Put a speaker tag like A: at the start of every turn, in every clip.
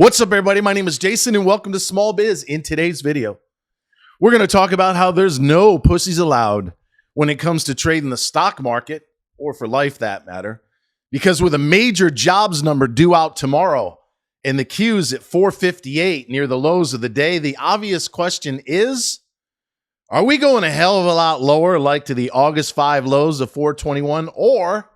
A: What's up, everybody? My name is Jason, and welcome to Small Biz. In today's video, we're going to talk about how there's no pussies allowed when it comes to trading the stock market, or for life, that matter, because with a major jobs number due out tomorrow and the Q's at 458 near the lows of the day, the obvious question is, are we going a hell of a lot lower, like to the August 5 lows of 421, or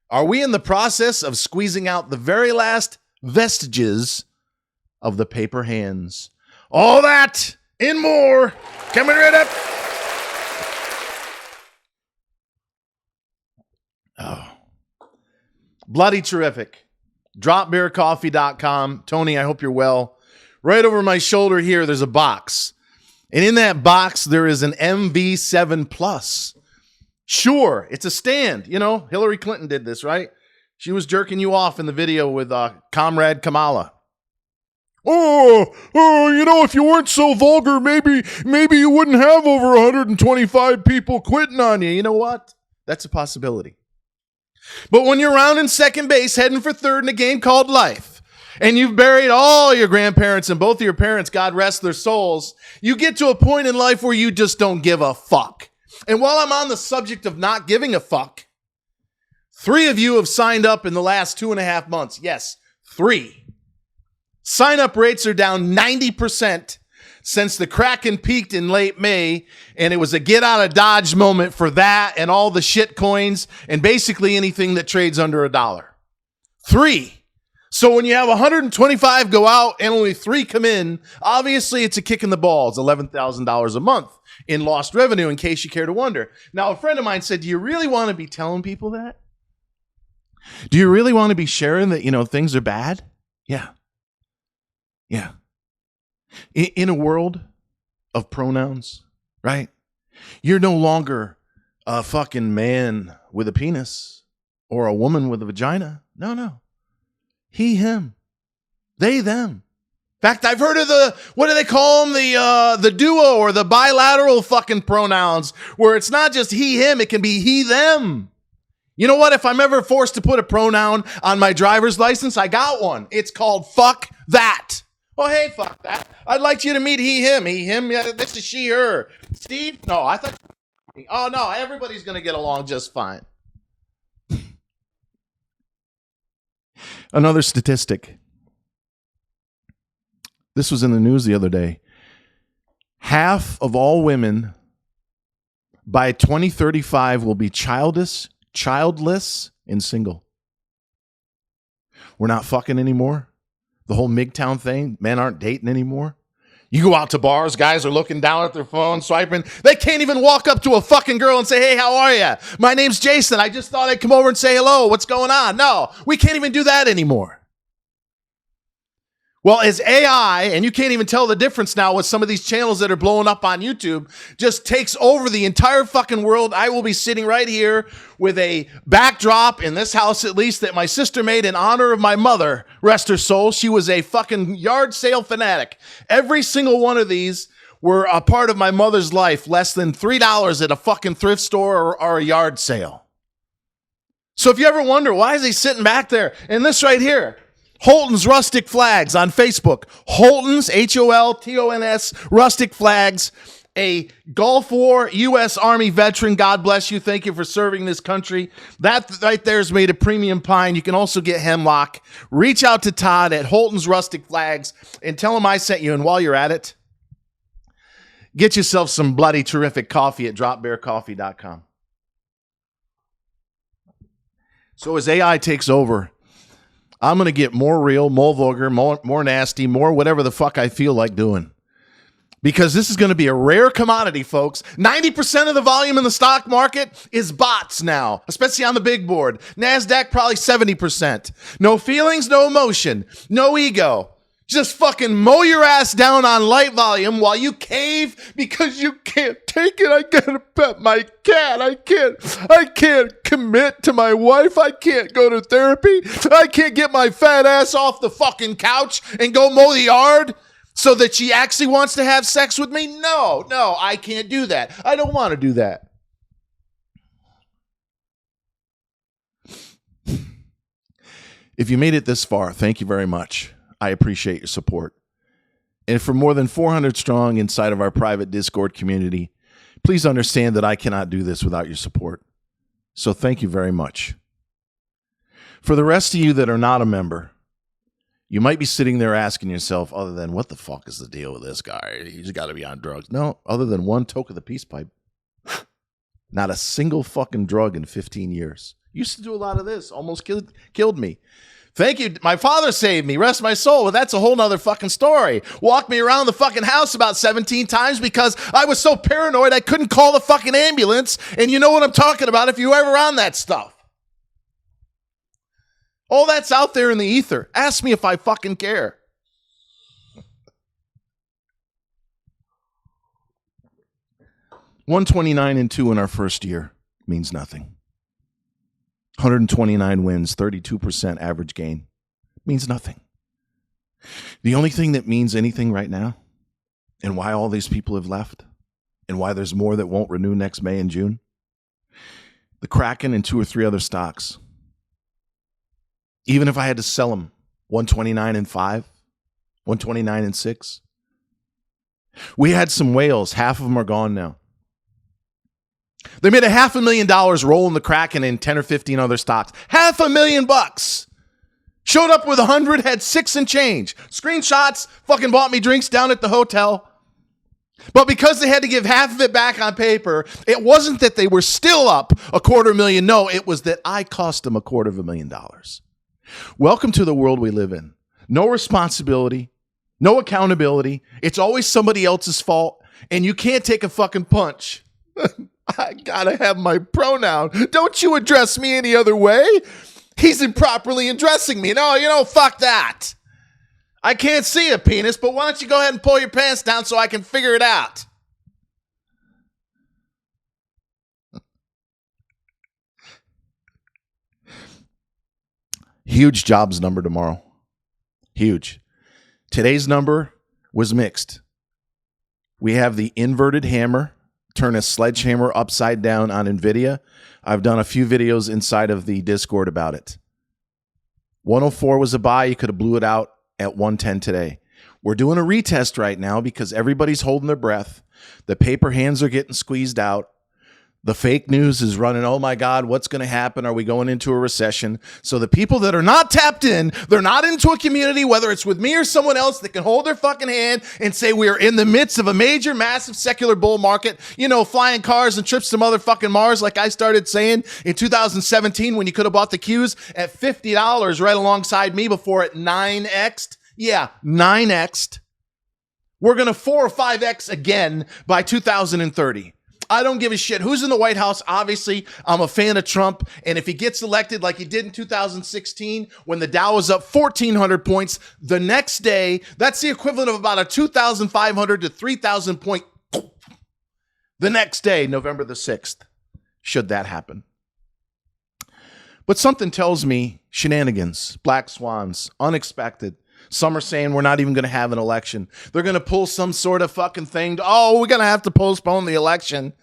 A: are we in the process of squeezing out the very last vestiges of the paper hands? All that and more coming right up. Oh, bloody terrific. Dropbearcoffee.com. Tony, I hope you're well. Right over my shoulder here, there's a box. And in that box, there is an MV7 Plus. Sure, it's a stand. You know, Hillary Clinton did this, right? She was jerking you off in the video with Comrade Kamala. If you weren't so vulgar, maybe you wouldn't have over 125 people quitting on you. You know what? That's a possibility. But when you're rounding second base, heading for third in a game called life, and you've buried all your grandparents and both of your parents, God rest their souls, you get to a point in life where you just don't give a fuck. And while I'm on the subject of not giving a fuck, 3 of you have signed up in the last 2.5 months. Yes, 3. Sign-up rates are down 90% since the Kraken peaked in late May, and it was a get-out-of-Dodge moment for that and all the shit coins and basically anything that trades under $1. 3. So when you have 125 go out and only 3 come in, obviously it's a kick in the balls, $11,000 a month in lost revenue, in case you care to wonder. Now, a friend of mine said, do you really want to be telling people that? Do you really want to be sharing that, things are bad? Yeah. Yeah. In a world of pronouns, right? You're no longer a fucking man with a penis or a woman with a vagina. No. He, him. They, them. In fact, I've heard of what do they call them? The duo or the bilateral fucking pronouns, where it's not just he, him, it can be he, them. You know what? If I'm ever forced to put a pronoun on my driver's license, I got one. It's called fuck that. Oh, hey, fuck that. I'd like you to meet he, him. He, him. Yeah, this is she, her. Steve? No, I thought. Oh, no, everybody's going to get along just fine. Another statistic. This was in the news the other day. Half of all women by 2035 will be childless, and single. We're not fucking anymore. The whole MGTOW thing, men aren't dating anymore. You go out to bars, guys are looking down at their phone, swiping. They can't even walk up to a fucking girl and say, hey, how are you? My name's Jason. I just thought I'd come over and say hello. What's going on? No, we can't even do that anymore. Well, as AI, and you can't even tell the difference now with some of these channels that are blowing up on YouTube, just takes over the entire fucking world, I will be sitting right here with a backdrop, in this house at least, that my sister made in honor of my mother, rest her soul. She was a fucking yard sale fanatic. Every single one of these were a part of my mother's life, less than $3 at a fucking thrift store or a yard sale. So if you ever wonder, why is he sitting back there? And this right here, Holton's Rustic Flags on Facebook. Holton's, Holtons, Rustic Flags, a Gulf War U.S. Army veteran. God bless you. Thank you for serving this country. That right there is made of premium pine. You can also get hemlock. Reach out to Todd at Holton's Rustic Flags and tell him I sent you. And while you're at it, get yourself some bloody terrific coffee at dropbearcoffee.com. So as AI takes over, I'm going to get more real, more vulgar, more nasty, more whatever the fuck I feel like doing. Because this is going to be a rare commodity, folks. 90% of the volume in the stock market is bots now, especially on the big board. NASDAQ, probably 70%. No feelings, no emotion, no ego. Just fucking mow your ass down on light volume while you cave because you can't take it. I gotta pet my cat. I can't commit to my wife. I can't go to therapy. I can't get my fat ass off the fucking couch and go mow the yard so that she actually wants to have sex with me. No, I can't do that. I don't want to do that. If you made it this far, thank you very much. I appreciate your support. And for more than 400 strong inside of our private Discord community, please understand that I cannot do this without your support. So thank you very much. For the rest of you that are not a member, you might be sitting there asking yourself, other than, what the fuck is the deal with this guy? He's got to be on drugs. No, other than one toke of the peace pipe. Not a single fucking drug in 15 years. Used to do a lot of this. Almost killed me. Thank you. My father saved me. Rest my soul. But that's a whole nother fucking story. Walked me around the fucking house about 17 times because I was so paranoid I couldn't call the fucking ambulance. And you know what I'm talking about if you were ever on that stuff. All that's out there in the ether. Ask me if I fucking care. $129-2 in our first year means nothing. 129 wins, 32% average gain means nothing. The only thing that means anything right now, and why all these people have left, and why there's more that won't renew next May and June, the Kraken and 2 or 3 other stocks. Even if I had to sell them, 129-5, 129-6. We had some whales. Half of them are gone now. They made $500,000 rolling the Kraken in 10 or 15 other stocks. $500,000. Showed up with 100, had 6 and change. Screenshots, fucking bought me drinks down at the hotel. But because they had to give half of it back on paper, it wasn't that they were still up $250,000. No, it was that I cost them $250,000. Welcome to the world we live in. No responsibility, no accountability. It's always somebody else's fault, and you can't take a fucking punch. I gotta have my pronoun. Don't you address me any other way? He's improperly addressing me. No, fuck that. I can't see a penis, but why don't you go ahead and pull your pants down so I can figure it out? Huge jobs number tomorrow. Huge. Today's number was mixed. We have the inverted hammer, turn a sledgehammer upside down on NVIDIA. I've done a few videos inside of the Discord about it. 104 was a buy. You could have blew it out at 110 today. We're doing a retest right now because everybody's holding their breath. The paper hands are getting squeezed out. The fake news is running, oh my God, what's going to happen? Are we going into a recession? So the people that are not tapped in, they're not into a community, whether it's with me or someone else that can hold their fucking hand and say we are in the midst of a major, massive secular bull market, flying cars and trips to motherfucking Mars, like I started saying in 2017 when you could have bought the Qs at $50 right alongside me before it 9x'd. Yeah, 9x'd. We're going to 4 or 5x again by 2030. I don't give a shit who's in the White House. Obviously, I'm a fan of Trump. And if he gets elected like he did in 2016, when the Dow was up 1,400 points, the next day, that's the equivalent of about a 2,500 to 3,000 point. The next day, November the 6th, should that happen. But something tells me shenanigans, black swans, unexpected. Some are saying we're not even going to have an election. They're going to pull some sort of fucking thing. We're going to have to postpone the election.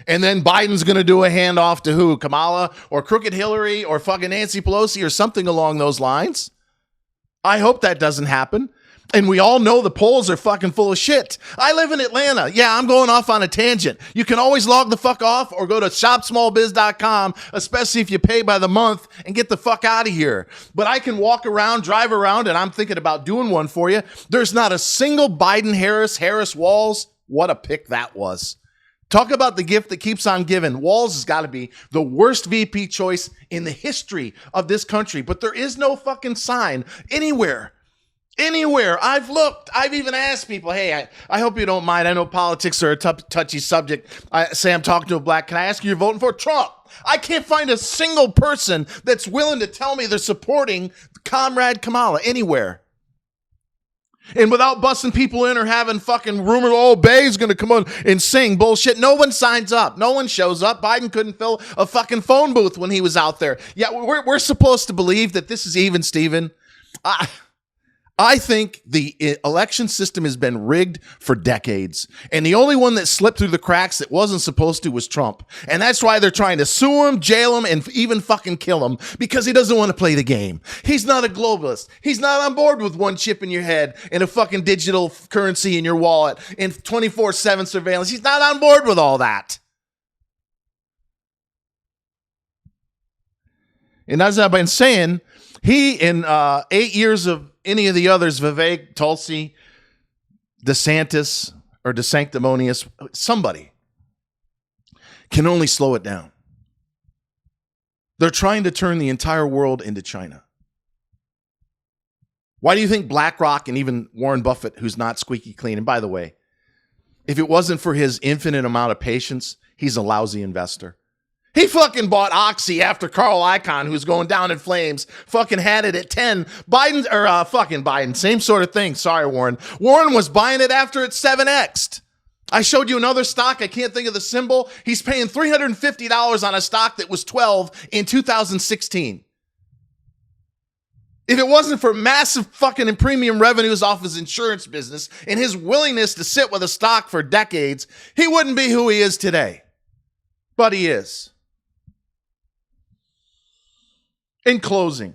A: And then Biden's going to do a handoff to who? Kamala or Crooked Hillary or fucking Nancy Pelosi or something along those lines. I hope that doesn't happen. And we all know the polls are fucking full of shit. I live in Atlanta. Yeah, I'm going off on a tangent. You can always log the fuck off or go to shopsmallbiz.com, especially if you pay by the month, and get the fuck out of here. But I can walk around, drive around, and I'm thinking about doing one for you. There's not a single Biden-Harris Walls. What a pick that was. Talk about the gift that keeps on giving. Walls has got to be the worst VP choice in the history of this country. But there is no fucking sign anywhere. I've looked. I've even asked people, hey, I hope you don't mind. I know politics are a touchy subject. I say I'm talking to a black. Can I ask you, you're voting for Trump? I can't find a single person that's willing to tell me they're supporting Comrade Kamala anywhere. And without busting people in or having fucking rumor, Bay's going to come on and sing bullshit. No one signs up. No one shows up. Biden couldn't fill a fucking phone booth when he was out there. Yeah, we're supposed to believe that this is even, Steven. I think the election system has been rigged for decades. And the only one that slipped through the cracks that wasn't supposed to was Trump. And that's why they're trying to sue him, jail him, and even fucking kill him, because he doesn't want to play the game. He's not a globalist. He's not on board with one chip in your head and a fucking digital currency in your wallet and 24/7 surveillance. He's not on board with all that. And as I've been saying, he, in 8 years of any of the others, Vivek, Tulsi, DeSantis, or DeSanctimonious, somebody can only slow it down. They're trying to turn the entire world into China. Why do you think BlackRock and even Warren Buffett, who's not squeaky clean, and by the way, if it wasn't for his infinite amount of patience, he's a lousy investor. He fucking bought Oxy after Carl Icahn, who's going down in flames, fucking had it at 10. Biden, same sort of thing. Sorry, Warren. Warren was buying it after it 7x'd. I showed you another stock. I can't think of the symbol. He's paying $350 on a stock that was 12 in 2016. If it wasn't for massive fucking premium revenues off his insurance business and his willingness to sit with a stock for decades, he wouldn't be who he is today. But he is. In closing,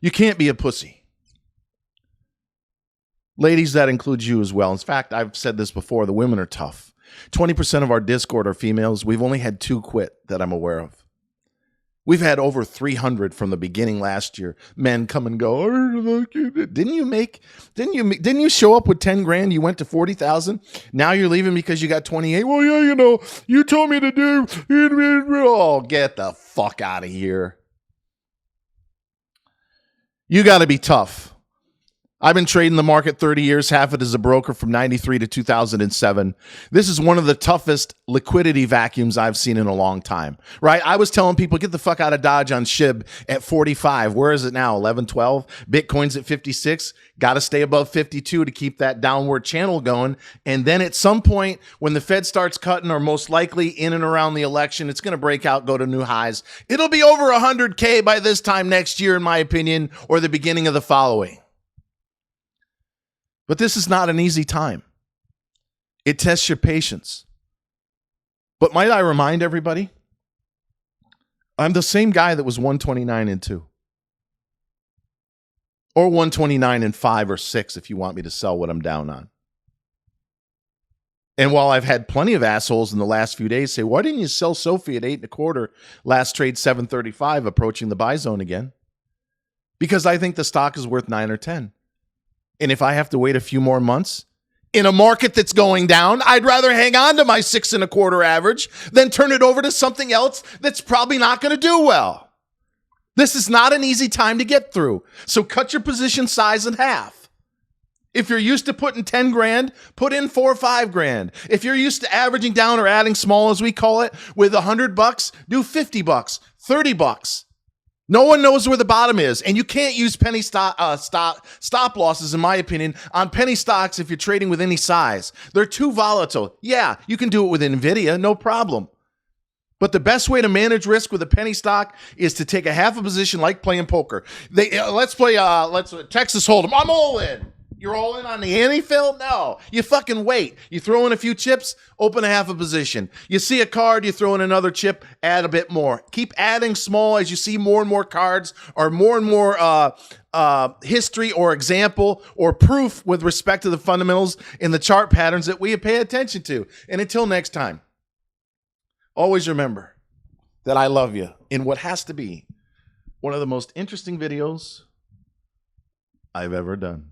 A: you can't be a pussy. Ladies, that includes you as well. In fact, I've said this before, the women are tough. 20% of our Discord are females. We've only had 2 quit that I'm aware of. We've had over 300 from the beginning last year. Men come and go. Didn't you show up with 10 grand? You went to 40,000. Now you're leaving because you got 28. Well, yeah, you told me to do. Oh, get the fuck out of here. You got to be tough. I've been trading the market 30 years, half it as a broker from 93 to 2007. This is one of the toughest liquidity vacuums I've seen in a long time, right? I was telling people, get the fuck out of Dodge on SHIB at 45. Where is it now? 11, 12? Bitcoin's at 56. Got to stay above 52 to keep that downward channel going. And then at some point, when the Fed starts cutting, or most likely in and around the election, it's going to break out, go to new highs. It'll be over 100K by this time next year, in my opinion, or the beginning of the following. But this is not an easy time. It tests your patience. But might I remind everybody, I'm the same guy that was 129 and 2. Or 129 and 5 or 6 if you want me to sell what I'm down on. And while I've had plenty of assholes in the last few days say, why didn't you sell Sophie at 8.25, last trade 735, approaching the buy zone again? Because I think the stock is worth 9 or 10. And if I have to wait a few more months in a market that's going down, I'd rather hang on to my 6.25 average than turn it over to something else that's probably not going to do well. This is not an easy time to get through. So cut your position size in half. If you're used to putting 10 grand, put in 4 or 5 grand. If you're used to averaging down or adding small, as we call it, with $100, do $50, $30. No one knows where the bottom is, and you can't use penny stop losses, in my opinion, on penny stocks if you're trading with any size. They're too volatile. Yeah, you can do it with NVIDIA, no problem. But the best way to manage risk with a penny stock is to take a half a position, like playing poker. Let's play Texas Hold'em. I'm all in. You're all in on the ante, Phil? No. You fucking wait. You throw in a few chips, open a half a position. You see a card, you throw in another chip, add a bit more. Keep adding small as you see more and more cards or more and more history or example or proof with respect to the fundamentals in the chart patterns that we pay attention to. And until next time, always remember that I love you in what has to be one of the most interesting videos I've ever done.